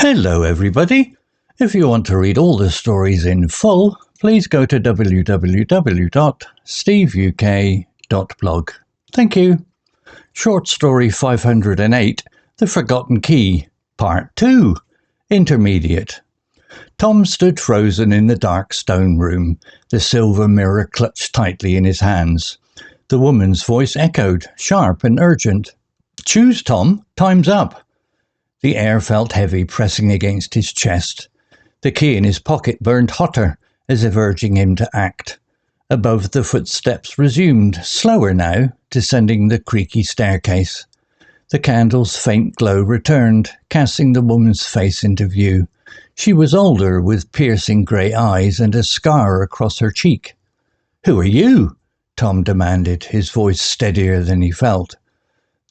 Hello everybody. If you want to read all the stories in full, please go to www.steveuk.blog. Thank you. Short story 508, The Forgotten Key, Part 2, Intermediate. Tom stood frozen in the dark stone room, the silver mirror clutched tightly in his hands. The woman's voice echoed, sharp and urgent. "Choose, Tom. Time's up." The air felt heavy pressing against his chest. The key in his pocket burned hotter, as if urging him to act. Above, the footsteps resumed, slower now, descending the creaky staircase. The candle's faint glow returned, casting the woman's face into view. She was older, with piercing grey eyes and a scar across her cheek. "Who are you?" Tom demanded, his voice steadier than he felt.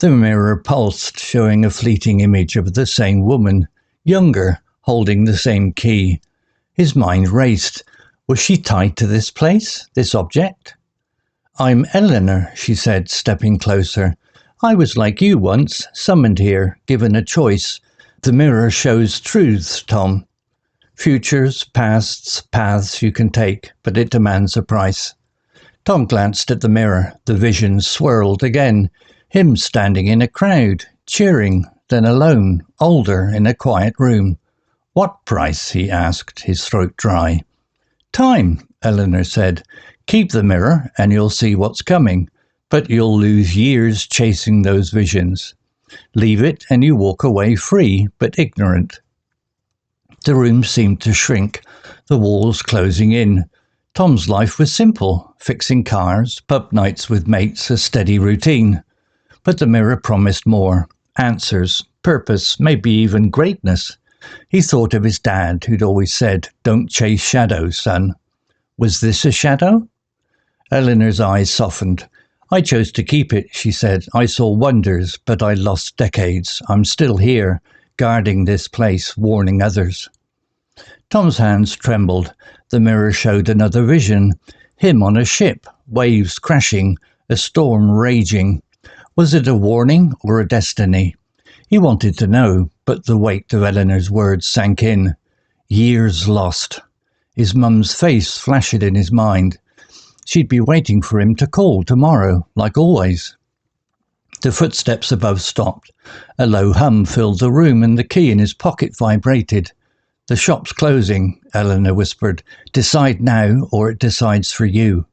The mirror pulsed, showing a fleeting image of the same woman, younger, holding the same key. His mind raced. Was she tied to this place, this object? "I'm Eleanor," she said, stepping closer. "I was like you once, summoned here, given a choice. The mirror shows truths, Tom. Futures, pasts, paths you can take, but it demands a price." Tom glanced at the mirror. The vision swirled again. Him standing in a crowd, cheering, then alone, older, in a quiet room. "What price?" he asked, his throat dry. "Time," Eleanor said. "Keep the mirror and you'll see what's coming, but you'll lose years chasing those visions. Leave it and you walk away free, but ignorant." The room seemed to shrink, the walls closing in. Tom's life was simple, fixing cars, pub nights with mates, a steady routine. But the mirror promised more. Answers, purpose, maybe even greatness. He thought of his dad, who'd always said, "Don't chase shadows, son." Was this a shadow? Eleanor's eyes softened. "I chose to keep it," she said. "I saw wonders, but I lost decades. I'm still here, guarding this place, warning others." Tom's hands trembled. The mirror showed another vision. Him on a ship, waves crashing, a storm raging. Was it a warning or a destiny? He wanted to know, but the weight of Eleanor's words sank in. Years lost. His mum's face flashed in his mind. She'd be waiting for him to call tomorrow, like always. The footsteps above stopped. A low hum filled the room and the key in his pocket vibrated. "The shop's closing," Eleanor whispered. "Decide now or it decides for you."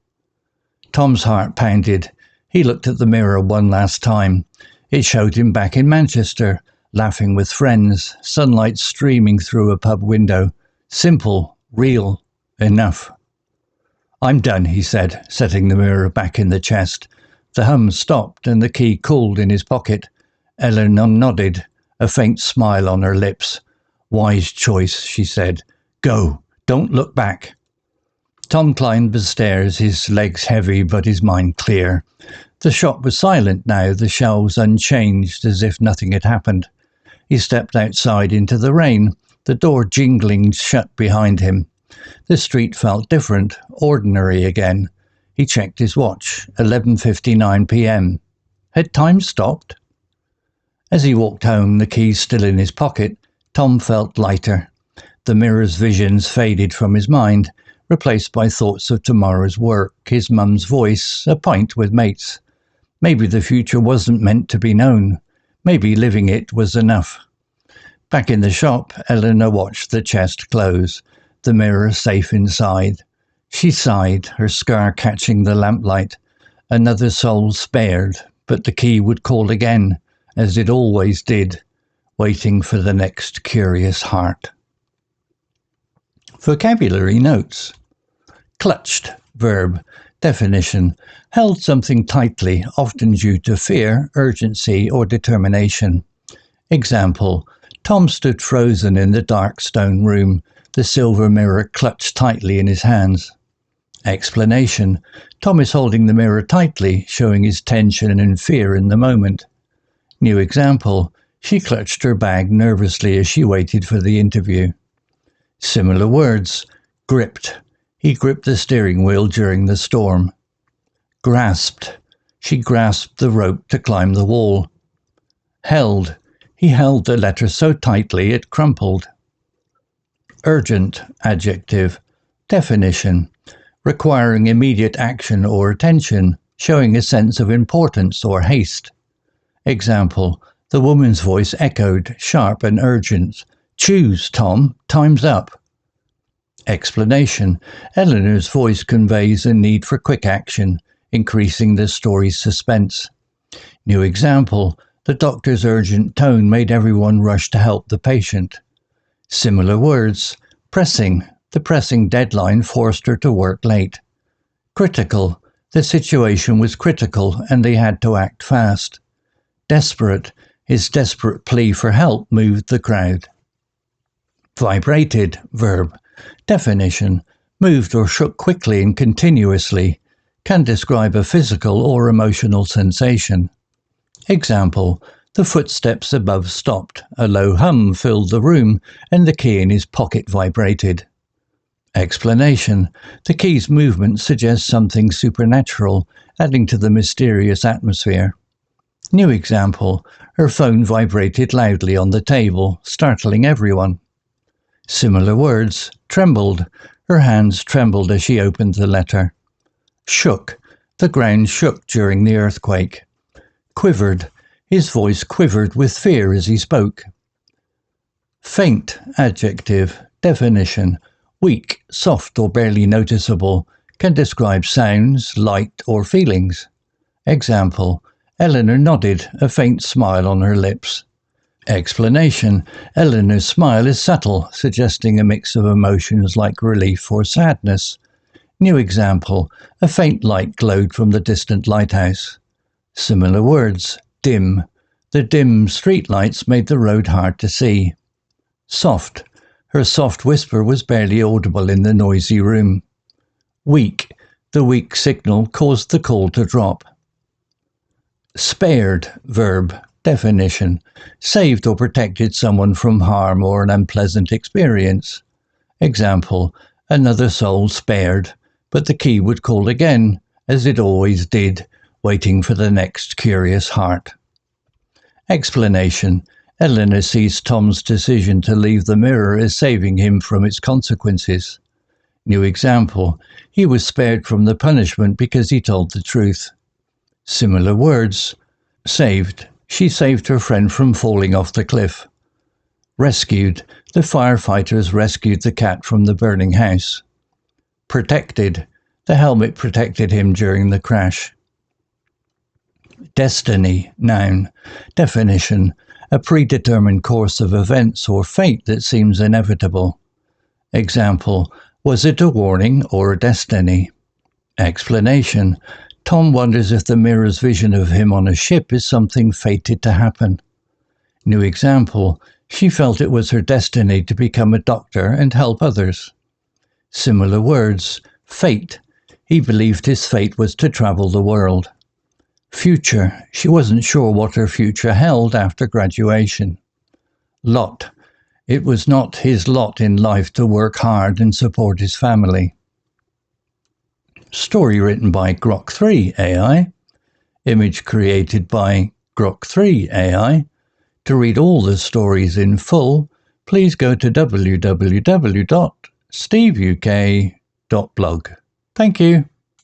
Tom's heart pounded. He looked at the mirror one last time. It showed him back in Manchester, laughing with friends, sunlight streaming through a pub window. Simple, real, enough. "I'm done," he said, setting the mirror back in the chest. The hum stopped and the key cooled in his pocket. Eleanor nodded, a faint smile on her lips. "Wise choice," she said. "Go, don't look back." Tom climbed the stairs, his legs heavy but his mind clear. The shop was silent now, the shelves unchanged, as if nothing had happened. He stepped outside into the rain, the door jingling shut behind him. The street felt different, ordinary again. He checked his watch, 11:59 p.m. Had time stopped? As he walked home, the key still in his pocket, Tom felt lighter. The mirror's visions faded from his mind, replaced by thoughts of tomorrow's work, his mum's voice, a pint with mates. Maybe the future wasn't meant to be known. Maybe living it was enough. Back in the shop, Eleanor watched the chest close, the mirror safe inside. She sighed, her scar catching the lamplight. Another soul spared, but the key would call again, as it always did, waiting for the next curious heart. Vocabulary notes. Clutched, verb. Definition. Held something tightly, often due to fear, urgency, or determination. Example. Tom stood frozen in the dark stone room, the silver mirror clutched tightly in his hands. Explanation. Tom is holding the mirror tightly, showing his tension and fear in the moment. New example. She clutched her bag nervously as she waited for the interview. Similar words. Gripped. He gripped the steering wheel during the storm. Grasped. She grasped the rope to climb the wall. Held. He held the letter so tightly it crumpled. Urgent, adjective. Definition. Requiring immediate action or attention, showing a sense of importance or haste. Example. The woman's voice echoed, sharp and urgent. Choose, Tom. Time's up. Explanation. Eleanor's voice conveys a need for quick action, increasing the story's suspense. New example. The doctor's urgent tone made everyone rush to help the patient. Similar words. Pressing. The pressing deadline forced her to work late. Critical. The situation was critical and they had to act fast. Desperate. His desperate plea for help moved the crowd. Vibrated, verb. Definition. Moved or shook quickly and continuously. Can describe a physical or emotional sensation. Example. The footsteps above stopped. A low hum filled the room and the key in his pocket vibrated. Explanation. The key's movement suggests something supernatural, adding to the mysterious atmosphere. New example. Her phone vibrated loudly on the table, startling everyone. Similar words. Trembled. Her hands trembled as she opened the letter. Shook. The ground shook during the earthquake. Quivered. His voice quivered with fear as he spoke. Faint, adjective. Definition. Weak, soft or barely noticeable. Can describe sounds, light or feelings. Example. Eleanor nodded, a faint smile on her lips. Explanation. Eleanor's smile is subtle, suggesting a mix of emotions like relief or sadness. New example. A faint light glowed from the distant lighthouse. Similar words. Dim. The dim street lights made the road hard to see. Soft. Her soft whisper was barely audible in the noisy room. Weak. The weak signal caused the call to drop. Spared, verb. Definition. Saved or protected someone from harm or an unpleasant experience. Example. Another soul spared, but the key would call again, as it always did, waiting for the next curious heart. Explanation. Eleanor sees Tom's decision to leave the mirror as saving him from its consequences. New example. He was spared from the punishment because he told the truth. Similar words. Saved. She saved her friend from falling off the cliff. Rescued. The firefighters rescued the cat from the burning house. Protected. The helmet protected him during the crash. Destiny, noun. Definition. A predetermined course of events or fate that seems inevitable. Example. Was it a warning or a destiny? Explanation. Tom wonders if the mirror's vision of him on a ship is something fated to happen. New example. She felt it was her destiny to become a doctor and help others. Similar words. Fate. He believed his fate was to travel the world. Future. She wasn't sure what her future held after graduation. Lot. It was not his lot in life to work hard and support his family. Story written by Grok 3 AI. Image created by Grok 3 AI. To read all the stories in full, please go to www.steveuk.blog. Thank you.